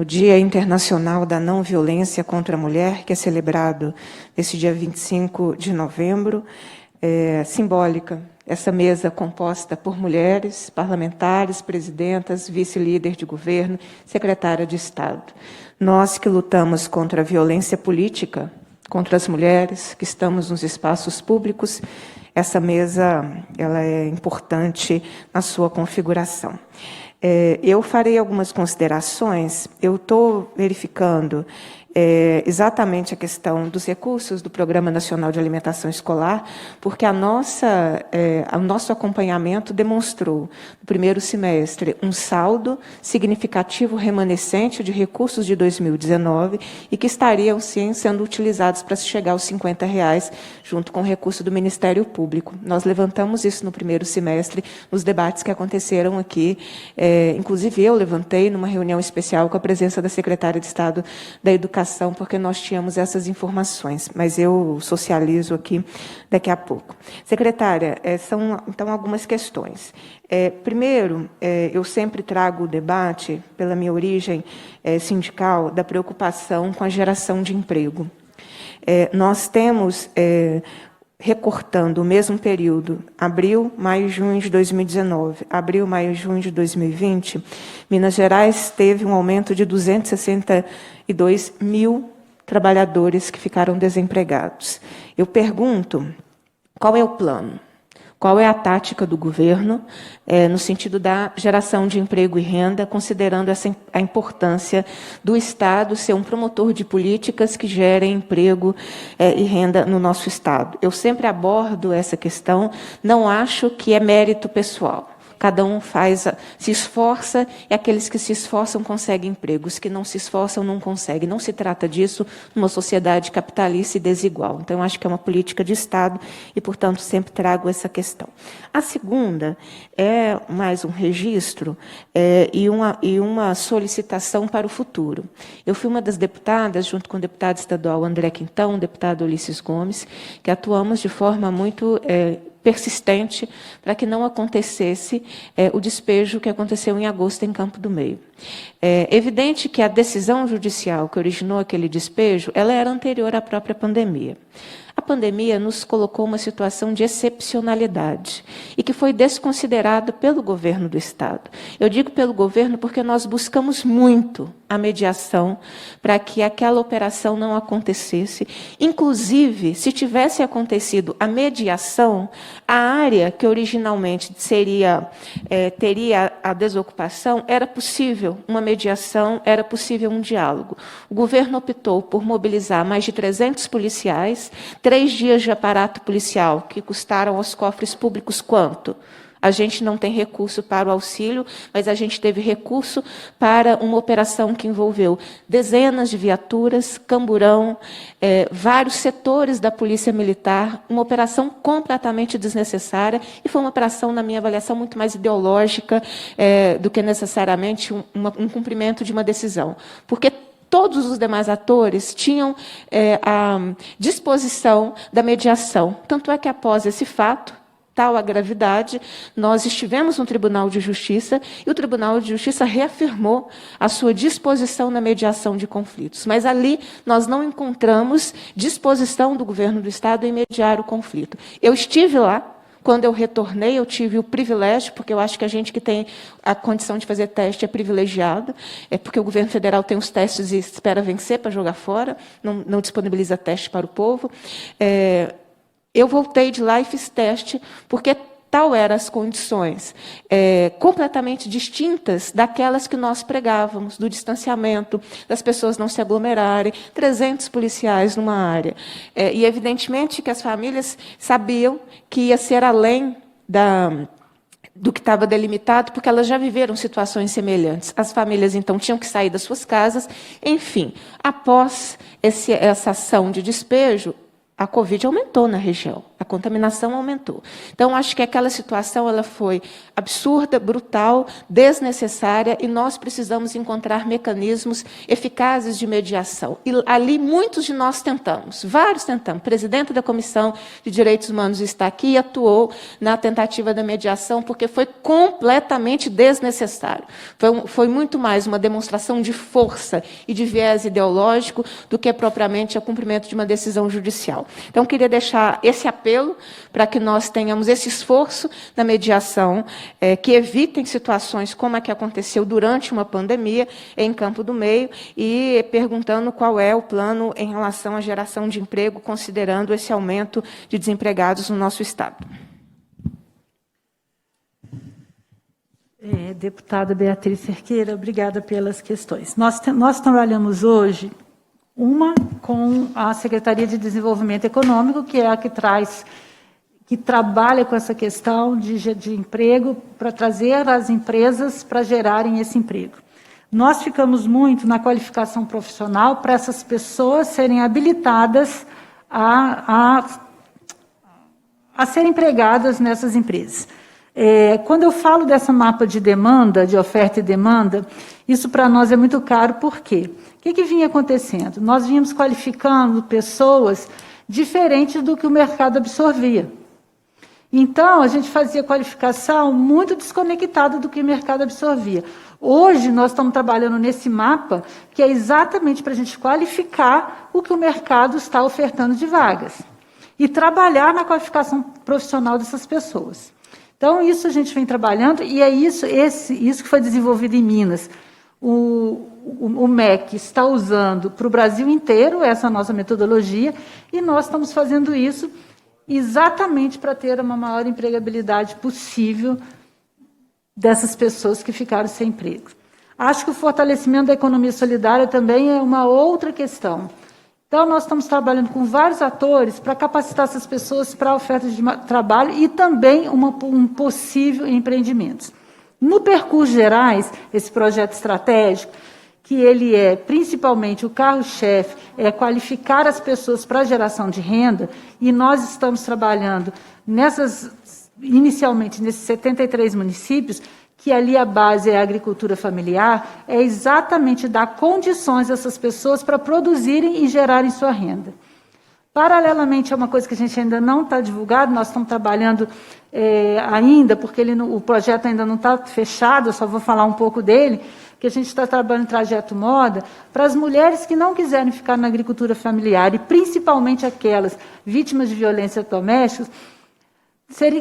O Dia Internacional da Não Violência contra a Mulher, que é celebrado nesse dia 25 de novembro, é simbólica. Essa mesa composta por mulheres, parlamentares, presidentas, vice-líder de governo, secretária de Estado. Nós que lutamos contra a violência política, contra as mulheres, que estamos nos espaços públicos, essa mesa ela é importante na sua configuração. Eu farei algumas considerações. Eu estou verificando exatamente a questão dos recursos do Programa Nacional de Alimentação Escolar, porque o nosso acompanhamento demonstrou, no primeiro semestre, um saldo significativo remanescente de recursos de 2019 e que estariam, sim, sendo utilizados para chegar aos R$50, junto com o recurso do Ministério Público. Nós levantamos isso no primeiro semestre, nos debates que aconteceram aqui. Inclusive, eu levantei numa reunião especial com a presença da secretária de Estado da Educação, porque nós tínhamos essas informações, mas eu socializo aqui daqui a pouco. Secretária, são, então, algumas questões. Primeiro, eu sempre trago o debate, pela minha origem sindical, da preocupação com a geração de emprego. Nós temos... recortando o mesmo período, abril, maio, junho de 2019, abril, maio, junho de 2020, Minas Gerais teve um aumento de 262 mil trabalhadores que ficaram desempregados. Eu pergunto, qual é o plano? Qual é a tática do governo no sentido da geração de emprego e renda, considerando a importância do Estado ser um promotor de políticas que gerem emprego e renda no nosso Estado? Eu sempre abordo essa questão, não acho que é mérito pessoal. Cada um se esforça, e aqueles que se esforçam conseguem emprego, os que não se esforçam não conseguem. Não se trata disso numa sociedade capitalista e desigual. Então, eu acho que é uma política de Estado e, portanto, sempre trago essa questão. A segunda é mais um registro e uma solicitação para o futuro. Eu fui uma das deputadas, junto com o deputado estadual André Quintão, o deputado Ulisses Gomes, que atuamos de forma muito persistente para que não acontecesse o despejo que aconteceu em agosto em Campo do Meio. É evidente que a decisão judicial que originou aquele despejo, ela era anterior à própria pandemia. A pandemia nos colocou uma situação de excepcionalidade e que foi desconsiderada pelo governo do Estado. Eu digo pelo governo porque nós buscamos muito a mediação para que aquela operação não acontecesse. Inclusive, se tivesse acontecido a mediação, a área que originalmente teria a desocupação, era possível uma mediação, era possível um diálogo. O governo optou por mobilizar mais de 300 policiais, 3 dias de aparato policial, que custaram aos cofres públicos quanto? A gente não tem recurso para o auxílio, mas a gente teve recurso para uma operação que envolveu dezenas de viaturas, camburão, vários setores da Polícia Militar, uma operação completamente desnecessária, e foi uma operação, na minha avaliação, muito mais ideológica do que necessariamente um cumprimento de uma decisão. Porque todos os demais atores tinham a disposição da mediação. Tanto é que, após esse fato, tal a gravidade, nós estivemos no Tribunal de Justiça e o Tribunal de Justiça reafirmou a sua disposição na mediação de conflitos. Mas ali nós não encontramos disposição do governo do Estado em mediar o conflito. Eu estive lá. Quando eu retornei, eu tive o privilégio, porque eu acho que a gente que tem a condição de fazer teste é privilegiado, porque o governo federal tem os testes e espera vencer para jogar fora, não disponibiliza teste para o povo. Eu voltei de lá e fiz teste, porque tal eram as condições, completamente distintas daquelas que nós pregávamos, do distanciamento, das pessoas não se aglomerarem, 300 policiais numa área. E, evidentemente, que as famílias sabiam que ia ser além do que estava delimitado, porque elas já viveram situações semelhantes. As famílias, então, tinham que sair das suas casas. Enfim, após essa ação de despejo, a Covid aumentou na região, a contaminação aumentou. Então, acho que aquela situação ela foi absurda, brutal, desnecessária, e nós precisamos encontrar mecanismos eficazes de mediação. E ali muitos de nós tentamos, vários tentamos. O presidente da Comissão de Direitos Humanos está aqui e atuou na tentativa da mediação, porque foi completamente desnecessário. Foi muito mais uma demonstração de força e de viés ideológico do que propriamente o cumprimento de uma decisão judicial. Então, queria deixar esse apelo para que nós tenhamos esse esforço na mediação, que evitem situações como a que aconteceu durante uma pandemia em Campo do Meio, e perguntando qual é o plano em relação à geração de emprego, considerando esse aumento de desempregados no nosso Estado. Deputada Beatriz Cerqueira, obrigada pelas questões. Nós trabalhamos hoje com a Secretaria de Desenvolvimento Econômico, que é a que trabalha com essa questão de emprego, para trazer as empresas para gerarem esse emprego. Nós ficamos muito na qualificação profissional para essas pessoas serem habilitadas a serem empregadas nessas empresas. Quando eu falo dessa mapa de demanda, de oferta e demanda, isso para nós é muito caro, por quê? O que vinha acontecendo? Nós vínhamos qualificando pessoas diferentes do que o mercado absorvia. Então, a gente fazia qualificação muito desconectada do que o mercado absorvia. Hoje, nós estamos trabalhando nesse mapa, que é exatamente para a gente qualificar o que o mercado está ofertando de vagas. E trabalhar na qualificação profissional dessas pessoas. Então, isso a gente vem trabalhando, e é isso que foi desenvolvido em Minas. O MEC está usando para o Brasil inteiro essa nossa metodologia, e nós estamos fazendo isso exatamente para ter uma maior empregabilidade possível dessas pessoas que ficaram sem emprego. Acho que o fortalecimento da economia solidária também é uma outra questão. Então, nós estamos trabalhando com vários atores para capacitar essas pessoas para a oferta de trabalho e também um possível empreendimento. No Percursos Gerais, esse projeto estratégico, que ele é principalmente o carro-chefe, é qualificar as pessoas para a geração de renda, e nós estamos trabalhando inicialmente nesses 73 municípios, que ali a base é a agricultura familiar, é exatamente dar condições a essas pessoas para produzirem e gerarem sua renda. Paralelamente, é uma coisa que a gente ainda não está divulgado, nós estamos trabalhando ainda, porque o projeto ainda não está fechado, eu só vou falar um pouco dele, que a gente está trabalhando em Trajeto Moda, para as mulheres que não quiserem ficar na agricultura familiar, e principalmente aquelas vítimas de violência doméstica,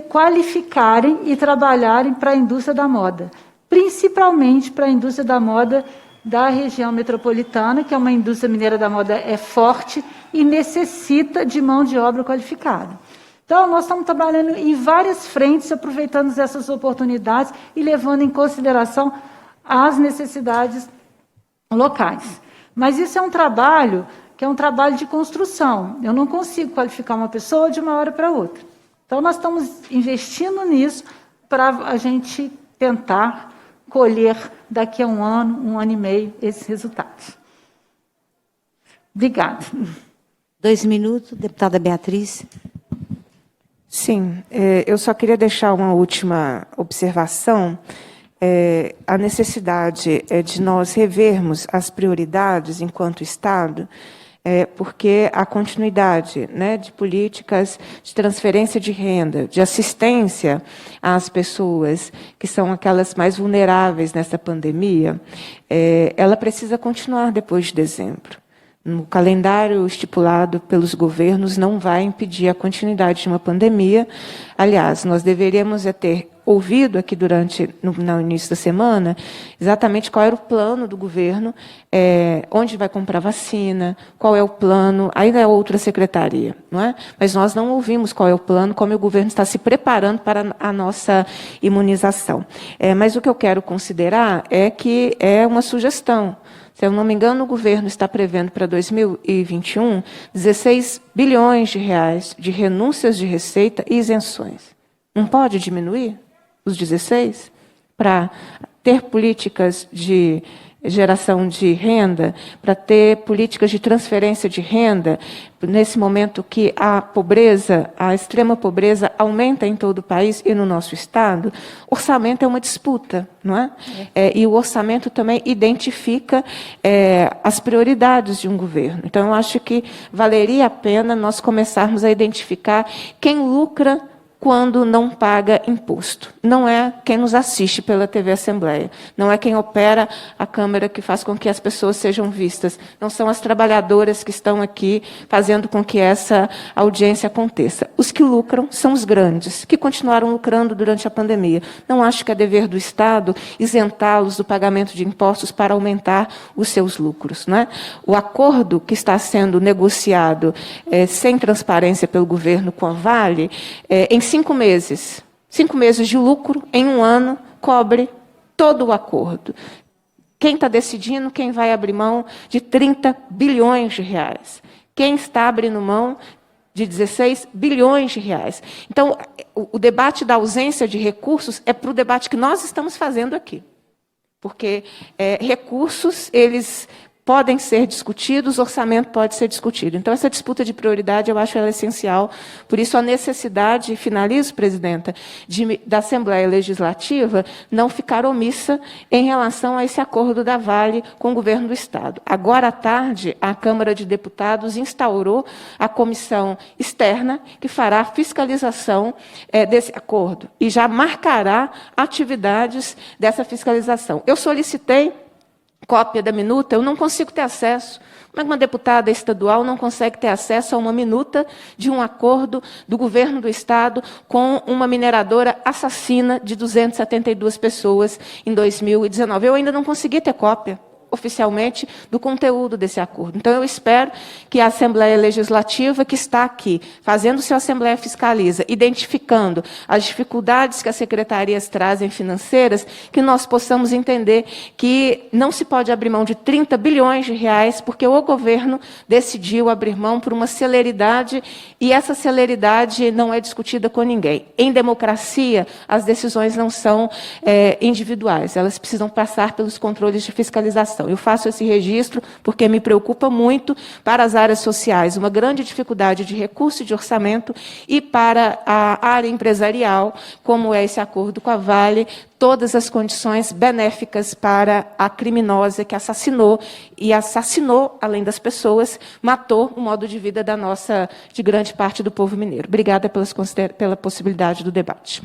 qualificarem e trabalharem para a indústria da moda, principalmente para a indústria da moda da região metropolitana, que é uma indústria mineira da moda forte e necessita de mão de obra qualificada. Então, nós estamos trabalhando em várias frentes, aproveitando essas oportunidades e levando em consideração as necessidades locais. Mas isso é um trabalho que é um trabalho de construção. Eu não consigo qualificar uma pessoa de uma hora para outra. Então, nós estamos investindo nisso para a gente tentar colher daqui a um ano e meio, esses resultados. Obrigada. 2 minutos, deputada Beatriz. Sim, eu só queria deixar uma última observação. A necessidade de nós revermos as prioridades enquanto Estado, porque a continuidade, né, de políticas de transferência de renda, de assistência às pessoas que são aquelas mais vulneráveis nessa pandemia, ela precisa continuar depois de dezembro. No calendário estipulado pelos governos não vai impedir a continuidade de uma pandemia. Aliás, nós deveríamos ter ouvido aqui no início da semana, exatamente qual era o plano do governo, onde vai comprar vacina, qual é o plano, ainda é outra secretaria, não é? Mas nós não ouvimos qual é o plano, como o governo está se preparando para a nossa imunização. Mas o que eu quero considerar é que é uma sugestão. Se eu não me engano, o governo está prevendo para 2021 16 bilhões de reais de renúncias de receita e isenções. Não pode diminuir os 16 para ter políticas de geração de renda, para ter políticas de transferência de renda, nesse momento que a pobreza, a extrema pobreza, aumenta em todo o país e no nosso Estado, orçamento é uma disputa, não é? E o orçamento também identifica as prioridades de um governo. Então, eu acho que valeria a pena nós começarmos a identificar quem lucra quando não paga imposto. Não é quem nos assiste pela TV Assembleia, não é quem opera a câmera que faz com que as pessoas sejam vistas, não são as trabalhadoras que estão aqui fazendo com que essa audiência aconteça. Os que lucram são os grandes, que continuaram lucrando durante a pandemia. Não acho que é dever do Estado isentá-los do pagamento de impostos para aumentar os seus lucros, não é? O acordo que está sendo negociado sem transparência pelo governo com a Vale, em 5 meses de lucro, em 1 ano, cobre todo o acordo. Quem está decidindo quem vai abrir mão de 30 bilhões de reais? Quem está abrindo mão de 16 bilhões de reais? Então, o debate da ausência de recursos é para o debate que nós estamos fazendo aqui. Porque recursos, eles podem ser discutidos, orçamento pode ser discutido. Então, essa disputa de prioridade, eu acho ela essencial. Por isso, a necessidade, finalizo, presidenta, da Assembleia Legislativa não ficar omissa em relação a esse acordo da Vale com o governo do Estado. Agora à tarde, a Câmara de Deputados instaurou a comissão externa que fará a fiscalização desse acordo e já marcará atividades dessa fiscalização. Eu solicitei cópia da minuta, eu não consigo ter acesso. Como é que uma deputada estadual não consegue ter acesso a uma minuta de um acordo do governo do Estado com uma mineradora assassina de 272 pessoas em 2019? Eu ainda não consegui ter cópia oficialmente do conteúdo desse acordo. Então, eu espero que a Assembleia Legislativa, que está aqui, fazendo seu Assembleia Fiscaliza, identificando as dificuldades que as secretarias trazem financeiras, que nós possamos entender que não se pode abrir mão de 30 bilhões de reais, porque o governo decidiu abrir mão por uma celeridade, e essa celeridade não é discutida com ninguém. Em democracia, as decisões não são individuais, elas precisam passar pelos controles de fiscalização. Eu faço esse registro porque me preocupa muito para as áreas sociais, uma grande dificuldade de recurso e de orçamento, e para a área empresarial, como é esse acordo com a Vale, todas as condições benéficas para a criminosa que assassinou, além das pessoas, matou o modo de vida de grande parte do povo mineiro. Obrigada pela possibilidade do debate.